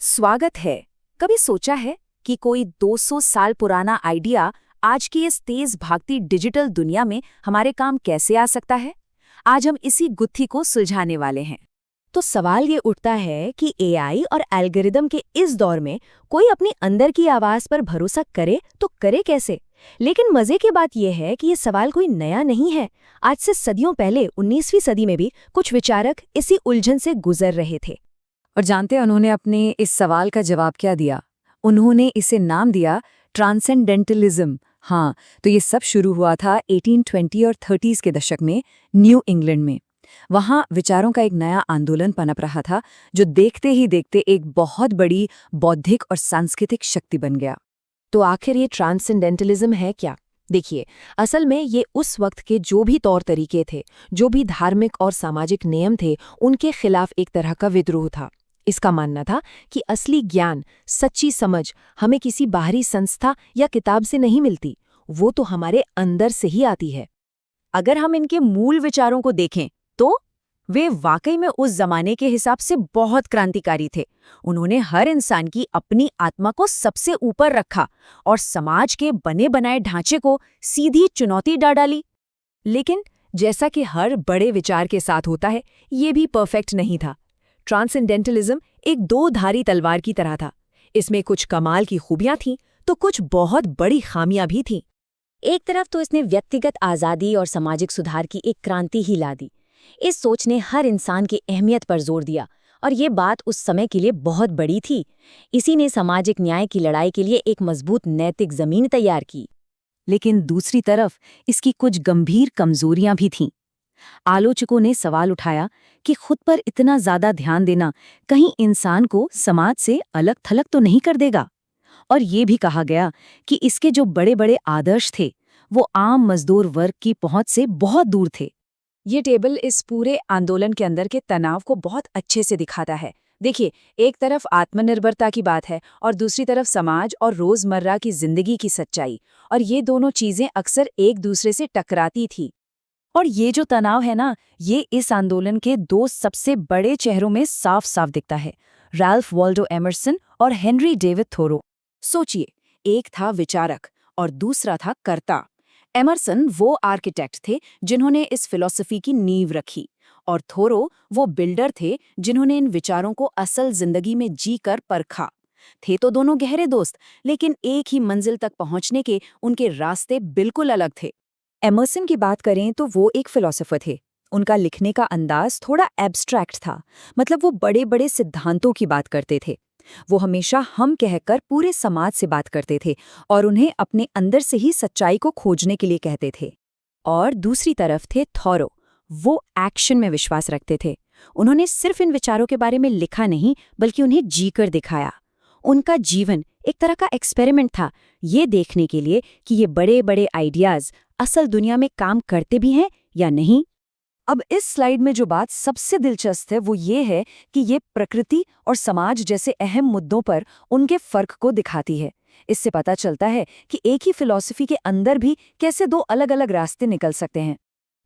स्वागत है। कभी सोचा है कि कोई 200 साल पुराना आइडिया आज की इस तेज भागती डिजिटल दुनिया में हमारे काम कैसे आ सकता है? आज हम इसी गुत्थी को सुलझाने वाले हैं। तो सवाल ये उठता है कि एआई और एल्गोरिदम के इस दौर में कोई अपनी अंदर की आवाज पर भरोसा करे तो करे कैसे। लेकिन मजे की बात यह है कि ये सवाल कोई नया नहीं है। आज से सदियों पहले 19वीं सदी में भी कुछ विचारक इसी उलझन से गुजर रहे थे। और जानते हैं उन्होंने अपने इस सवाल का जवाब क्या दिया? उन्होंने इसे नाम दिया ट्रांसेंडेंटलिज्म। हाँ, तो ये सब शुरू हुआ था 1820 और 30s के दशक में न्यू इंग्लैंड में। वहाँ विचारों का एक नया आंदोलन पनप रहा था जो देखते ही देखते एक बहुत बड़ी बौद्धिक और सांस्कृतिक शक्ति बन गया। तो आखिर ये ट्रांसेंडेंटलिज्म है क्या? देखिए, असल में ये उस वक्त के जो भी तौर तरीके थे, जो भी धार्मिक और सामाजिक नियम थे, उनके खिलाफ एक तरह का विद्रोह था। इसका मानना था कि असली ज्ञान, सच्ची समझ हमें किसी बाहरी संस्था या किताब से नहीं मिलती, वो तो हमारे अंदर से ही आती है। अगर हम इनके मूल विचारों को देखें तो वे वाकई में उस जमाने के हिसाब से बहुत क्रांतिकारी थे। उन्होंने हर इंसान की अपनी आत्मा को सबसे ऊपर रखा और समाज के बने बनाए ढांचे को सीधी चुनौती डाली। लेकिन जैसा कि हर बड़े विचार के साथ होता है, ये भी परफेक्ट नहीं था। ट्रांसेंडेंटलिज्म एक दो-धारी तलवार की तरह था। इसमें कुछ कमाल की खूबियां थीं तो कुछ बहुत बड़ी खामियां भी थीं। एक तरफ तो इसने व्यक्तिगत आज़ादी और सामाजिक सुधार की एक क्रांति ही ला दी। इस सोच ने हर इंसान की अहमियत पर जोर दिया और ये बात उस समय के लिए बहुत बड़ी थी। इसी ने सामाजिक न्याय की लड़ाई के लिए एक मजबूत नैतिक जमीन तैयार की। लेकिन दूसरी तरफ इसकी कुछ गंभीर कमजोरियां भी थीं। आलोचकों ने सवाल उठाया कि खुद पर इतना ज्यादा ध्यान देना कहीं इंसान को समाज से अलग थलग तो नहीं कर देगा। और ये भी कहा गया कि इसके जो बड़े बड़े आदर्श थे वो आम मजदूर वर्ग की पहुंच से बहुत दूर थे। ये टेबल इस पूरे आंदोलन के अंदर के तनाव को बहुत अच्छे से दिखाता है। देखिए, एक तरफ आत्मनिर्भरता की बात है और दूसरी तरफ समाज और रोजमर्रा की जिंदगी की सच्चाई, और ये दोनों चीजें अक्सर एक दूसरे से टकराती थी। और ये जो तनाव है ना, ये इस आंदोलन के दो सबसे बड़े चेहरों में साफ साफ दिखता है, रैल्फ वॉल्डो एमर्सन और हेनरी डेविड थोरो। सोचिए, एक था विचारक और दूसरा था कर्ता। एमर्सन वो आर्किटेक्ट थे जिन्होंने इस फिलॉसफी की नींव रखी, और थोरो वो बिल्डर थे जिन्होंने इन विचारों को असल जिंदगी में जी कर परखा। थे तो दोनों गहरे दोस्त, लेकिन एक ही मंजिल तक पहुंचने के उनके रास्ते बिल्कुल अलग थे। एमर्सन की बात करें तो वो एक फिलोसोफर थे। उनका लिखने का अंदाज थोड़ा एब्स्ट्रैक्ट था, मतलब वो बड़े बड़े सिद्धांतों की बात करते थे। वो हमेशा हम कहकर पूरे समाज से बात करते थे और उन्हें अपने अंदर से ही सच्चाई को खोजने के लिए कहते थे। और दूसरी तरफ थे थॉरो। वो एक्शन में विश्वास रखते थे। उन्होंने सिर्फ इन विचारों के बारे में लिखा नहीं, बल्कि उन्हें जीकर दिखाया। उनका जीवन एक तरह का एक्सपेरिमेंट था, ये देखने के लिए कि ये बड़े बड़े आइडियाज असल दुनिया में काम करते भी हैं या नहीं। अब इस स्लाइड में जो बात सबसे दिलचस्प है वो ये है कि ये प्रकृति और समाज जैसे अहम मुद्दों पर उनके फर्क को दिखाती है। इससे पता चलता है कि एक ही फिलॉसफी के अंदर भी कैसे दो अलग अलग रास्ते निकल सकते हैं।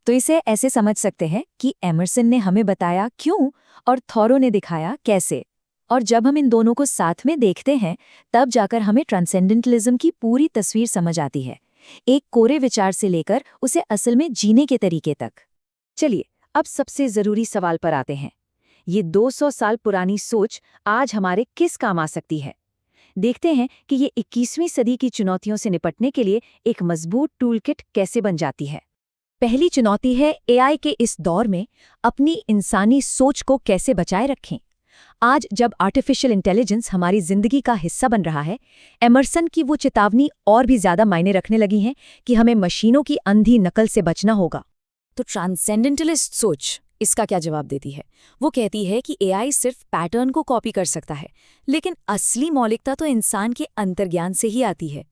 तो इसे ऐसे समझ सकते हैं कि एमर्सन ने हमें बताया क्यों और थॉरो ने दिखाया कैसे। और जब हम इन दोनों को साथ में देखते हैं, तब जाकर हमें ट्रांसेंडेंटलिज्म की पूरी तस्वीर समझ आती है, एक कोरे विचार से लेकर उसे असल में जीने के तरीके तक। चलिए, अब सबसे जरूरी सवाल पर आते हैं। ये 200 साल पुरानी सोच आज हमारे किस काम आ सकती है? देखते हैं कि ये 21वीं सदी की चुनौतियों से निपटने के लिए एक मजबूत टूलकिट कैसे बन जाती है। पहली चुनौती है एआई के इस दौर में अपनी इंसानी सोच को कैसे बचाए रखें। आज जब आर्टिफिशियल इंटेलिजेंस हमारी जिंदगी का हिस्सा बन रहा है, एमर्सन की वो चेतावनी और भी ज्यादा मायने रखने लगी है कि हमें मशीनों की अंधी नकल से बचना होगा। तो ट्रांसेंडेंटलिस्ट सोच इसका क्या जवाब देती है? वो कहती है कि एआई सिर्फ पैटर्न को कॉपी कर सकता है, लेकिन असली मौलिकता तो इंसान के अंतर्ज्ञान से ही आती है।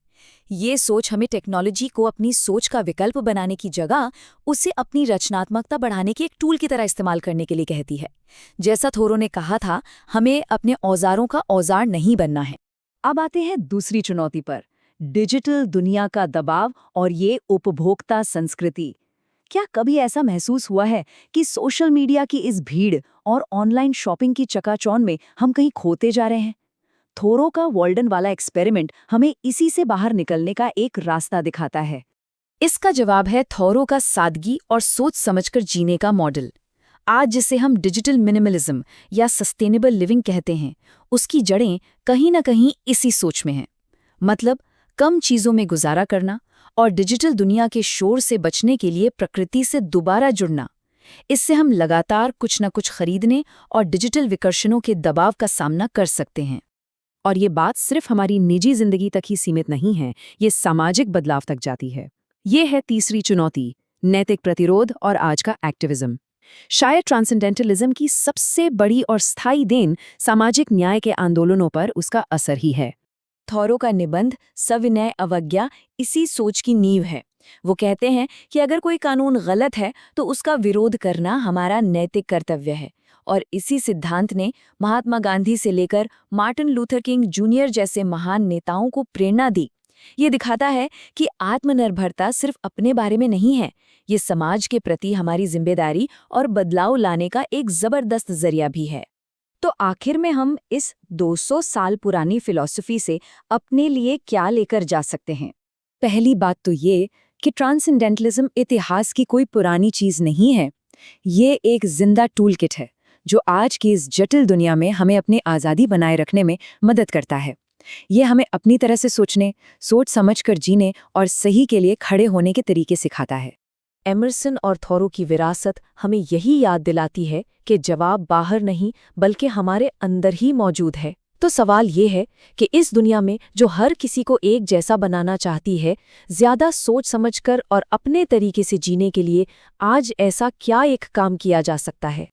ये सोच हमें टेक्नोलॉजी को अपनी सोच का विकल्प बनाने की जगह उसे अपनी रचनात्मकता बढ़ाने के एक टूल की तरह इस्तेमाल करने के लिए कहती है। जैसा थोरो ने कहा था, हमें अपने औजारों का औजार नहीं बनना है। अब आते हैं दूसरी चुनौती पर, डिजिटल दुनिया का दबाव और ये उपभोक्ता संस्कृति। क्या कभी ऐसा महसूस हुआ है कि सोशल मीडिया की इस भीड़ और ऑनलाइन शॉपिंग की चकाचौंध में हम कहीं खोते जा रहे हैं? थोरो का वॉल्डन वाला एक्सपेरिमेंट हमें इसी से बाहर निकलने का एक रास्ता दिखाता है। इसका जवाब है थोरो का सादगी और सोच समझकर जीने का मॉडल। आज जिसे हम डिजिटल मिनिमलिज्म या सस्टेनेबल लिविंग कहते हैं, उसकी जड़ें कहीं न कहीं इसी सोच में हैं। मतलब कम चीज़ों में गुजारा करना और डिजिटल दुनिया के शोर से बचने के लिए प्रकृति से दोबारा जुड़ना। इससे हम लगातार कुछ न कुछ खरीदने और डिजिटल विकर्षणों के दबाव का सामना कर सकते हैं। और ये बात सिर्फ हमारी निजी जिंदगी तक ही सीमित नहीं है, ये सामाजिक बदलाव तक जाती है। ये है तीसरी चुनौती, नैतिक प्रतिरोध और आज का एक्टिविज्म। शायद ट्रांसेंडेंटलिज्म की सबसे बड़ी और स्थायी देन सामाजिक न्याय के आंदोलनों पर उसका असर ही है। थोरो का निबंध सविनय अवज्ञा इसी सोच की नींव है। वो कहते हैं कि अगर कोई कानून गलत है तो उसका विरोध करना हमारा नैतिक कर्तव्य है। और इसी सिद्धांत ने महात्मा गांधी से लेकर मार्टिन लूथर किंग जूनियर जैसे महान नेताओं को प्रेरणा दी। ये दिखाता है कि आत्मनिर्भरता सिर्फ अपने बारे में नहीं है, ये समाज के प्रति हमारी जिम्मेदारी और बदलाव लाने का एक जबरदस्त जरिया भी है। तो आखिर में हम इस 200 साल पुरानी फिलॉसफी से अपने लिए क्या लेकर जा सकते हैं? पहली बात तो ये कि ट्रांसेंडेंटलिज्म इतिहास की कोई पुरानी चीज नहीं है। ये एक जिंदा टूल किट है जो आज की इस जटिल दुनिया में हमें अपनी आज़ादी बनाए रखने में मदद करता है। ये हमें अपनी तरह से सोचने, सोच समझकर जीने और सही के लिए खड़े होने के तरीके सिखाता है। एमर्सन और थोरो की विरासत हमें यही याद दिलाती है कि जवाब बाहर नहीं बल्कि हमारे अंदर ही मौजूद है। तो सवाल ये है कि इस दुनिया में जो हर किसी को एक जैसा बनाना चाहती है, ज्यादा सोच समझकर और अपने तरीके से जीने के लिए आज ऐसा क्या एक काम किया जा सकता है?